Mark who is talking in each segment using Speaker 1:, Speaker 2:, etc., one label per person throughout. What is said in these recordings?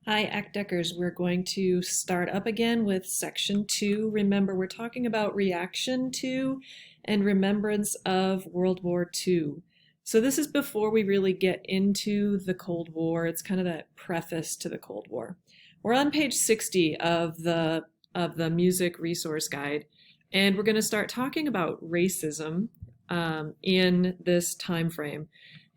Speaker 1: Hi, Act Deckers. We're going to start up again with section 2. Remember, we're talking about reaction to and remembrance of World War II. So this is before we really get into the Cold War. It's kind of that preface to the Cold War. We're on page 60 of the music resource guide, and we're going to start talking about racism in this time frame.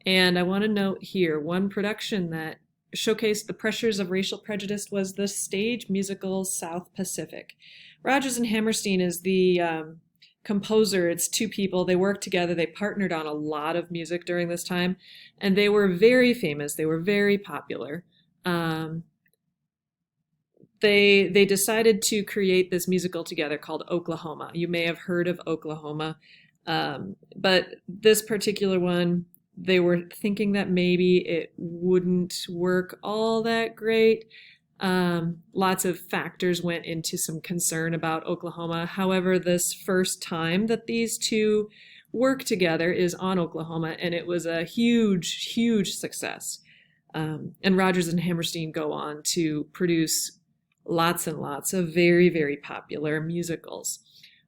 Speaker 1: And I want to note here one production that showcased the pressures of racial prejudice was the stage musical South Pacific. Rodgers and Hammerstein is the composer. It's two people. They worked together. They partnered on a lot of music during this time, and they were very famous. They were very popular. They decided to create this musical together called Oklahoma. You may have heard of Oklahoma, but this particular one, they were thinking that maybe it wouldn't work all that great. Lots of factors went into some concern about Oklahoma. However, this first time that these two work together is on Oklahoma, and it was a huge, huge success. And Rodgers and Hammerstein go on to produce lots and lots of very, very popular musicals.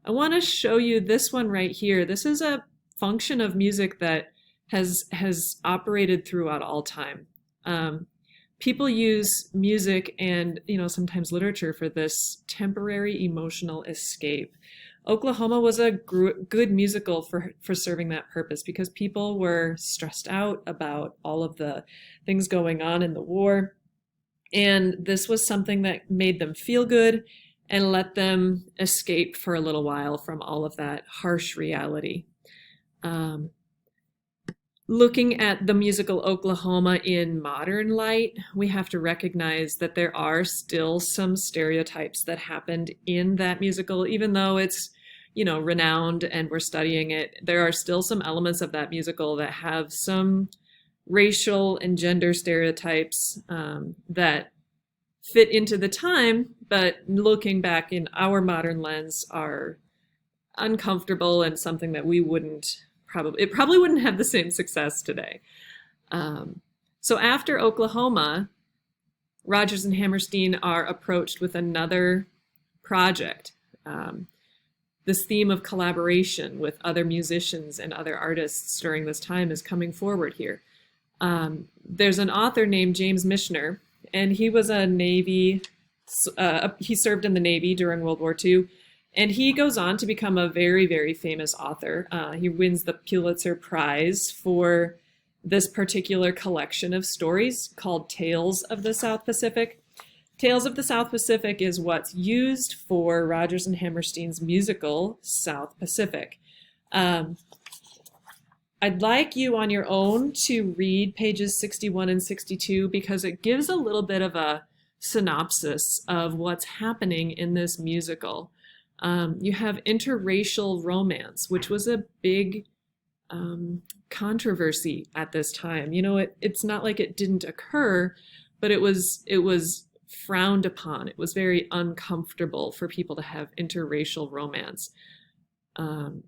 Speaker 1: I want to show you this one right here. This is a function of music that has operated throughout all time. People use music and sometimes literature for this temporary emotional escape. Oklahoma was a good musical for serving that purpose because people were stressed out about all of the things going on in the war. And this was something that made them feel good and let them escape for a little while from all of that harsh reality. Looking at the musical Oklahoma in modern light, we have to recognize that there are still some stereotypes that happened in that musical, even though it's, renowned and we're studying it. There are still some elements of that musical that have some racial and gender stereotypes that fit into the time, but looking back in our modern lens are uncomfortable and something that we probably wouldn't have the same success today. So after Oklahoma, Rodgers and Hammerstein are approached with another project. This theme of collaboration with other musicians and other artists during this time is coming forward here. There's an author named James Michener, and he was a Navy, he served in the Navy during World War II, and he goes on to become a very, very famous author. He wins the Pulitzer Prize for this particular collection of stories called Tales of the South Pacific. Tales of the South Pacific is what's used for Rodgers and Hammerstein's musical South Pacific. I'd like you on your own to read pages 61 and 62 because it gives a little bit of a synopsis of what's happening in this musical. You have interracial romance, which was a big controversy at this time. It's not like it didn't occur, but it was frowned upon. It was very uncomfortable for people to have interracial romance. And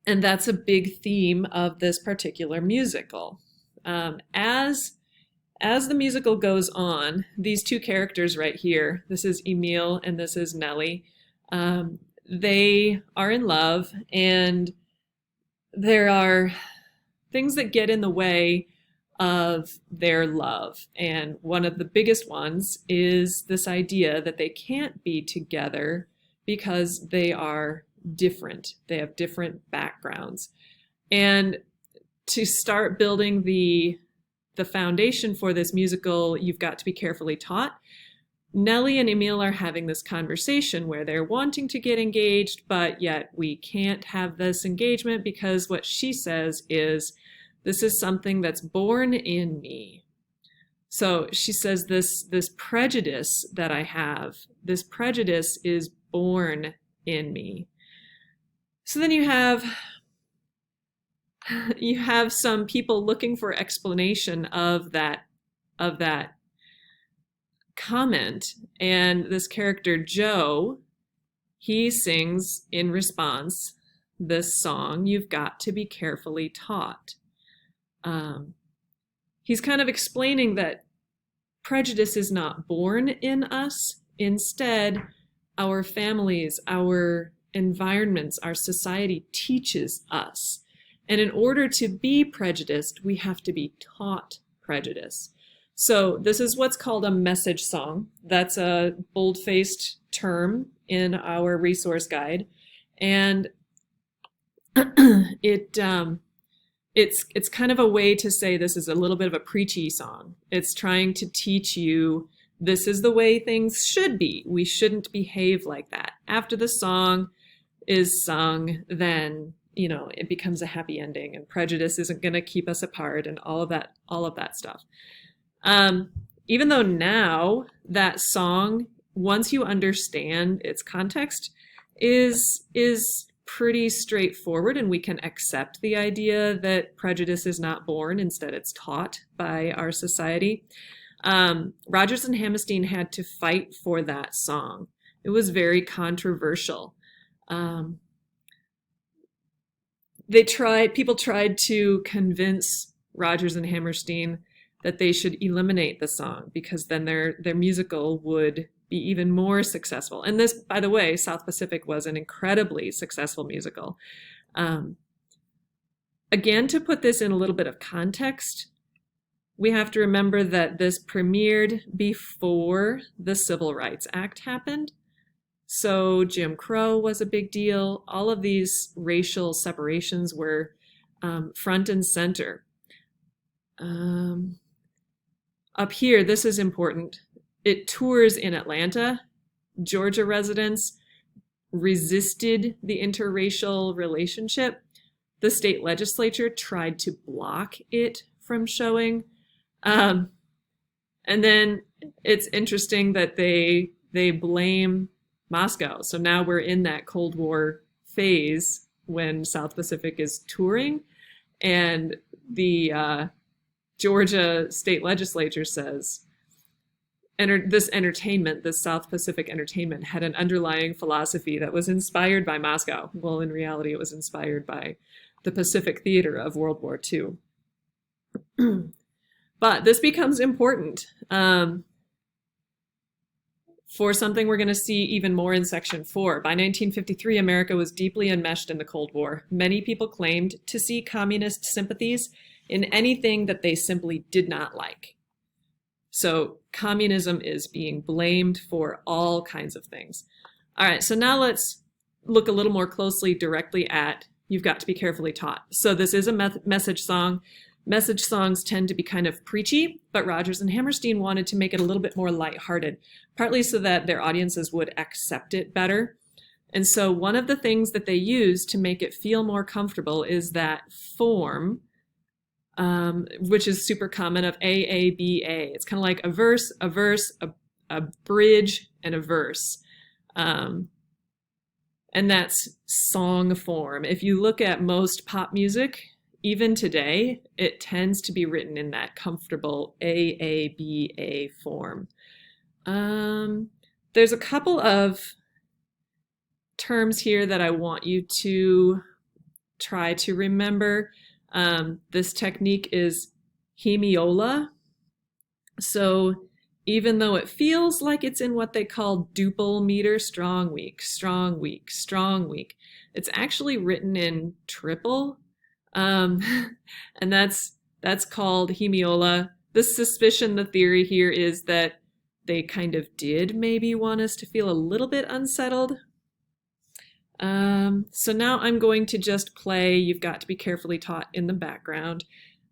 Speaker 1: that's a big theme of this particular musical. As the musical goes on, these two characters right here, this is Emil and this is Nellie, they are in love, and there are things that get in the way of their love. And one of the biggest ones is this idea that they can't be together because they are different. They have different backgrounds. And to start building the foundation for this musical, you've got to be carefully taught. Nellie and Emil are having this conversation where they're wanting to get engaged, but yet we can't have this engagement because what she says is, this is something that's born in me. So she says this prejudice that I have, this prejudice is born in me. So then you have some people looking for explanation of that comment, and this character Joe, he sings in response this song, "You've Got to Be Carefully Taught." He's kind of explaining that prejudice is not born in us. Instead, our families, our environments, our society teaches us. And in order to be prejudiced, we have to be taught prejudice. So this is what's called a message song. That's a bold-faced term in our resource guide. And it's kind of a way to say this is a little bit of a preachy song. It's trying to teach you this is the way things should be. We shouldn't behave like that. After the song is sung, then it becomes a happy ending, and prejudice isn't going to keep us apart, and all of that stuff. Even though now that song, once you understand its context, is pretty straightforward, and we can accept the idea that prejudice is not born, instead it's taught by our society. Rodgers and Hammerstein had to fight for that song. It was very controversial. People tried to convince Rodgers and Hammerstein that they should eliminate the song because then their musical would be even more successful. And this, by the way, South Pacific was an incredibly successful musical. Again, to put this in a little bit of context, we have to remember that this premiered before the Civil Rights Act happened. So Jim Crow was a big deal. All of these racial separations were front and center. Up here, this is important. It tours in Atlanta. Georgia residents resisted the interracial relationship. The state legislature tried to block it from showing. And then it's interesting that they blame Moscow. So now we're in that Cold War phase when South Pacific is touring, and the Georgia state legislature says this South Pacific entertainment had an underlying philosophy that was inspired by Moscow. Well, in reality, it was inspired by the Pacific theater of World War II. But this becomes important for something we're going to see even more in Section 4. By 1953, America was deeply enmeshed in the Cold War. Many people claimed to see communist sympathies in anything that they simply did not like. So communism is being blamed for all kinds of things. All right, so now let's look a little more closely directly at You've Got to Be Carefully Taught. So this is a message song. Message songs tend to be kind of preachy, but Rodgers and Hammerstein wanted to make it a little bit more lighthearted, partly so that their audiences would accept it better. And so one of the things that they use to make it feel more comfortable is that form, which is super common, of AABA. It's kind of like a verse, a bridge, and a verse. And that's song form. If you look at most pop music, even today, it tends to be written in that comfortable AABA form. There's a couple of terms here that I want you to try to remember. This technique is Hemiola. So even though it feels like it's in what they call duple meter, strong, weak, strong, weak, strong, weak, it's actually written in triple. And that's called Hemiola. The suspicion, the theory here is that they kind of did maybe want us to feel a little bit unsettled. So now I'm going to just play You've Got to Be Carefully Taught in the background.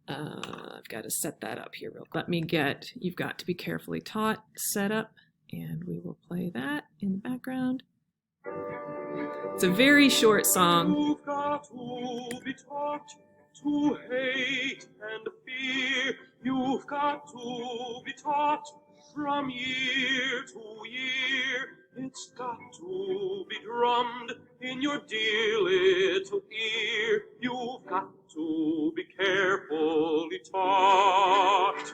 Speaker 1: I've got to set that up here real quick. Let me get You've Got to Be Carefully Taught set up, and we will play that in the background. It's a very short song. You've got to be taught to hate and fear. You've got to be taught from year to year. It's got to be drummed in your dear little ear. You've got to be carefully taught.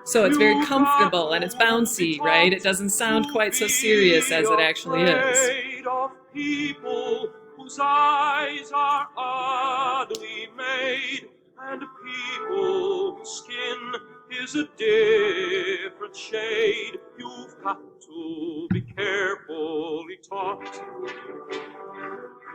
Speaker 1: So it's very comfortable and it's bouncy, right? It doesn't sound quite so serious as it actually is. Of people whose eyes are oddly made, and people whose skin
Speaker 2: is a different shade. You've got to be carefully taught.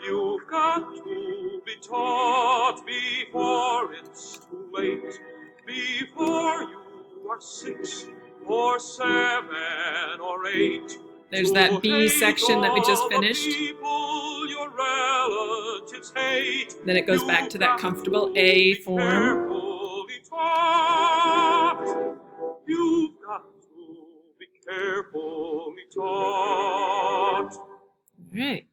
Speaker 2: You've got to be taught before it's too late, before you are 6 or 7 or 8.
Speaker 1: There's that B section that we just finished.
Speaker 2: People your relatives hate.
Speaker 1: Then it goes back to that comfortable A form.
Speaker 2: Carefully taught. You've got to be carefully taught.
Speaker 1: All right.